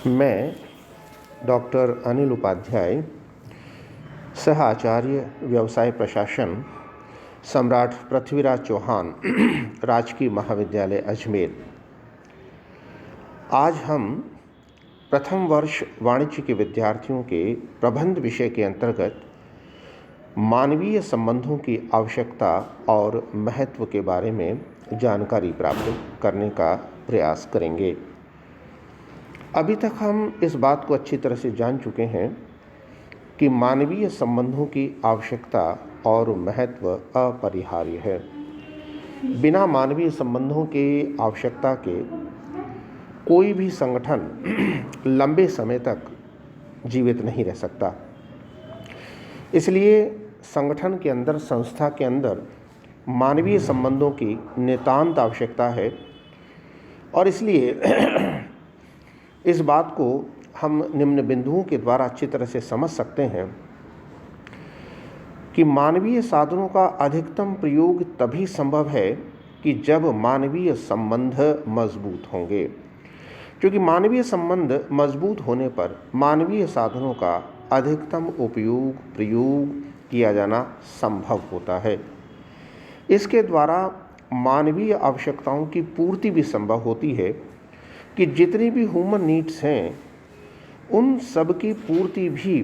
मैं डॉक्टर अनिल उपाध्याय, सह आचार्य व्यवसाय प्रशासन, सम्राट पृथ्वीराज चौहान राजकीय महाविद्यालय अजमेर। आज हम प्रथम वर्ष वाणिज्य के विद्यार्थियों के प्रबंध विषय के अंतर्गत मानवीय संबंधों की आवश्यकता और महत्व के बारे में जानकारी प्राप्त करने का प्रयास करेंगे। अभी तक हम इस बात को अच्छी तरह से जान चुके हैं कि मानवीय संबंधों की आवश्यकता और महत्व अपरिहार्य है। बिना मानवीय संबंधों की आवश्यकता के कोई भी संगठन लंबे समय तक जीवित नहीं रह सकता। इसलिए संगठन के अंदर, संस्था के अंदर मानवीय संबंधों की नितांत आवश्यकता है और इसलिए इस बात को हम निम्न बिंदुओं के द्वारा अच्छी तरह से समझ सकते हैं कि मानवीय साधनों का अधिकतम प्रयोग तभी संभव है कि जब मानवीय संबंध मजबूत होंगे, क्योंकि मानवीय संबंध मजबूत होने पर मानवीय साधनों का अधिकतम प्रयोग किया जाना संभव होता है। इसके द्वारा मानवीय आवश्यकताओं की पूर्ति भी संभव होती है कि जितनी भी ह्यूमन नीड्स हैं उन सब की पूर्ति भी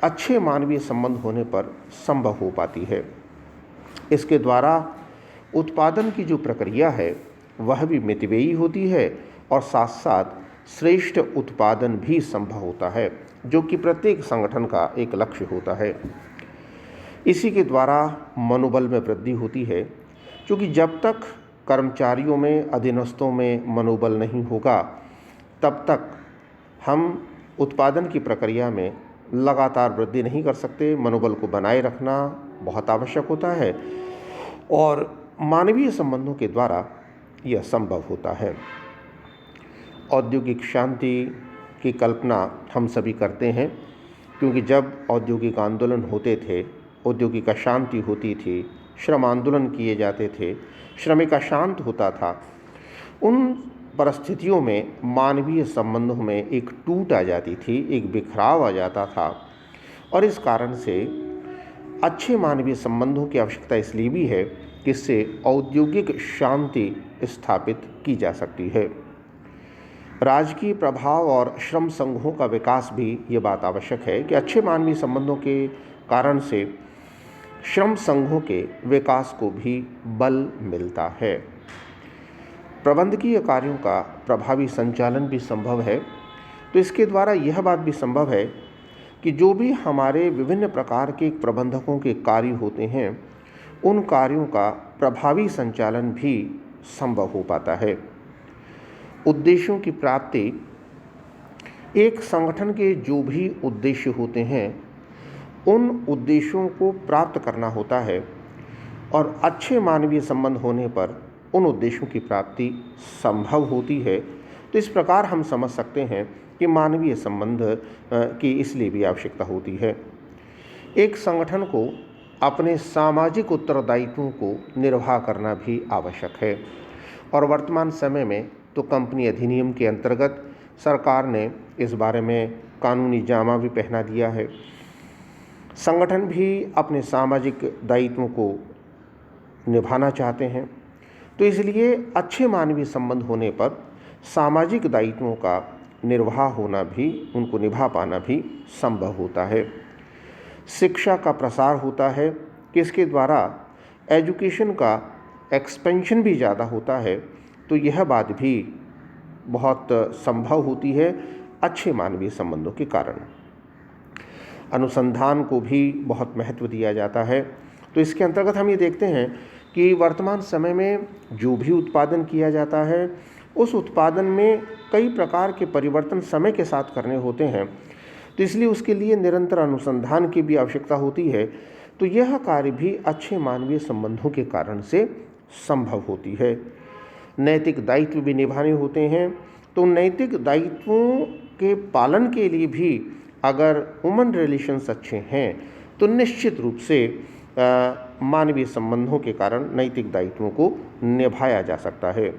अच्छे मानवीय संबंध होने पर संभव हो पाती है। इसके द्वारा उत्पादन की जो प्रक्रिया है वह भी मितव्ययी होती है और साथ साथ श्रेष्ठ उत्पादन भी संभव होता है, जो कि प्रत्येक संगठन का एक लक्ष्य होता है। इसी के द्वारा मनोबल में वृद्धि होती है, क्योंकि जब तक कर्मचारियों में, अधीनस्थों में मनोबल नहीं होगा तब तक हम उत्पादन की प्रक्रिया में लगातार वृद्धि नहीं कर सकते। मनोबल को बनाए रखना बहुत आवश्यक होता है और मानवीय संबंधों के द्वारा यह संभव होता है। औद्योगिक शांति की कल्पना हम सभी करते हैं, क्योंकि जब औद्योगिक आंदोलन होते थे, औद्योगिक अशांति होती थी, श्रम आंदोलन किए जाते थे, श्रमिक अशांत होता था, उन परिस्थितियों में मानवीय संबंधों में एक टूट आ जाती थी, एक बिखराव आ जाता था और इस कारण से अच्छे मानवीय संबंधों की आवश्यकता इसलिए भी है कि इससे औद्योगिक शांति स्थापित की जा सकती है। राजकीय प्रभाव और श्रम संघों का विकास भी ये बात आवश्यक है कि अच्छे मानवीय संबंधों के कारण से श्रम संघों के विकास को भी बल मिलता है। प्रबंधकीय कार्यों का प्रभावी संचालन भी संभव है। तो इसके द्वारा यह बात भी संभव है कि जो भी हमारे विभिन्न प्रकार के प्रबंधकों के कार्य होते हैं उन कार्यों का प्रभावी संचालन भी संभव हो पाता है। उद्देश्यों की प्राप्ति, एक संगठन के जो भी उद्देश्य होते हैं उन उद्देश्यों को प्राप्त करना होता है और अच्छे मानवीय संबंध होने पर उन उद्देश्यों की प्राप्ति संभव होती है। तो इस प्रकार हम समझ सकते हैं कि मानवीय संबंध की इसलिए भी आवश्यकता होती है। एक संगठन को अपने सामाजिक उत्तरदायित्वों को निर्वाह करना भी आवश्यक है और वर्तमान समय में तो कंपनी अधिनियम के अंतर्गत सरकार ने इस बारे में कानूनी जामा भी पहना दिया है। संगठन भी अपने सामाजिक दायित्वों को निभाना चाहते हैं, तो इसलिए अच्छे मानवीय संबंध होने पर सामाजिक दायित्वों का निर्वाह होना भी, उनको निभा पाना भी संभव होता है। शिक्षा का प्रसार होता है कि इसके द्वारा एजुकेशन का एक्सपेंशन भी ज़्यादा होता है, तो यह बात भी बहुत संभव होती है अच्छे मानवीय संबंधों के कारण। अनुसंधान को भी बहुत महत्व दिया जाता है। तो इसके अंतर्गत हम ये देखते हैं कि वर्तमान समय में जो भी उत्पादन किया जाता है उस उत्पादन में कई प्रकार के परिवर्तन समय के साथ करने होते हैं, तो इसलिए उसके लिए निरंतर अनुसंधान की भी आवश्यकता होती है। तो यह कार्य भी अच्छे मानवीय संबंधों के कारण से संभव होती है। नैतिक दायित्व भी निभाने होते हैं, तो नैतिक दायित्वों के पालन के लिए भी अगर ह्यूमन रिलेशंस अच्छे हैं तो निश्चित रूप से मानवीय संबंधों के कारण नैतिक दायित्वों को निभाया जा सकता है।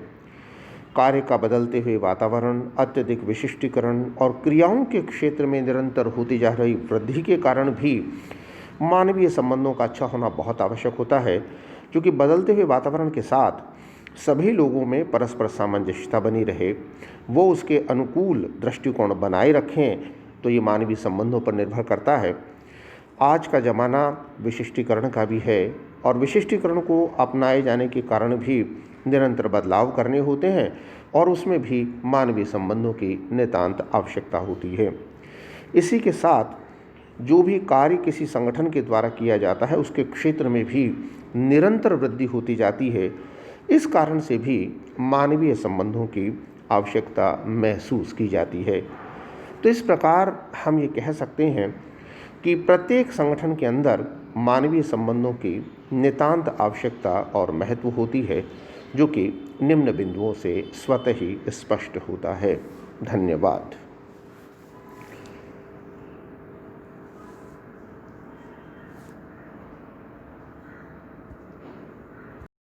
कार्य का बदलते हुए वातावरण, अत्यधिक विशिष्टीकरण और क्रियाओं के क्षेत्र में निरंतर होती जा रही वृद्धि के कारण भी मानवीय संबंधों का अच्छा होना बहुत आवश्यक होता है, क्योंकि बदलते हुए वातावरण के साथ सभी लोगों में परस्पर सामंजस्यता बनी रहे, वो उसके अनुकूल दृष्टिकोण बनाए रखें, तो ये मानवीय संबंधों पर निर्भर करता है। आज का ज़माना विशिष्टीकरण का भी है और विशिष्टीकरण को अपनाए जाने के कारण भी निरंतर बदलाव करने होते हैं और उसमें भी मानवीय संबंधों की नितांत आवश्यकता होती है। इसी के साथ जो भी कार्य किसी संगठन के द्वारा किया जाता है उसके क्षेत्र में भी निरंतर वृद्धि होती जाती है। इस कारण से भी मानवीय संबंधों की आवश्यकता महसूस की जाती है। तो इस प्रकार हम ये कह सकते हैं कि प्रत्येक संगठन के अंदर मानवीय संबंधों की नितांत आवश्यकता और महत्व होती है, जो कि निम्न बिंदुओं से स्वतः ही स्पष्ट होता है। धन्यवाद।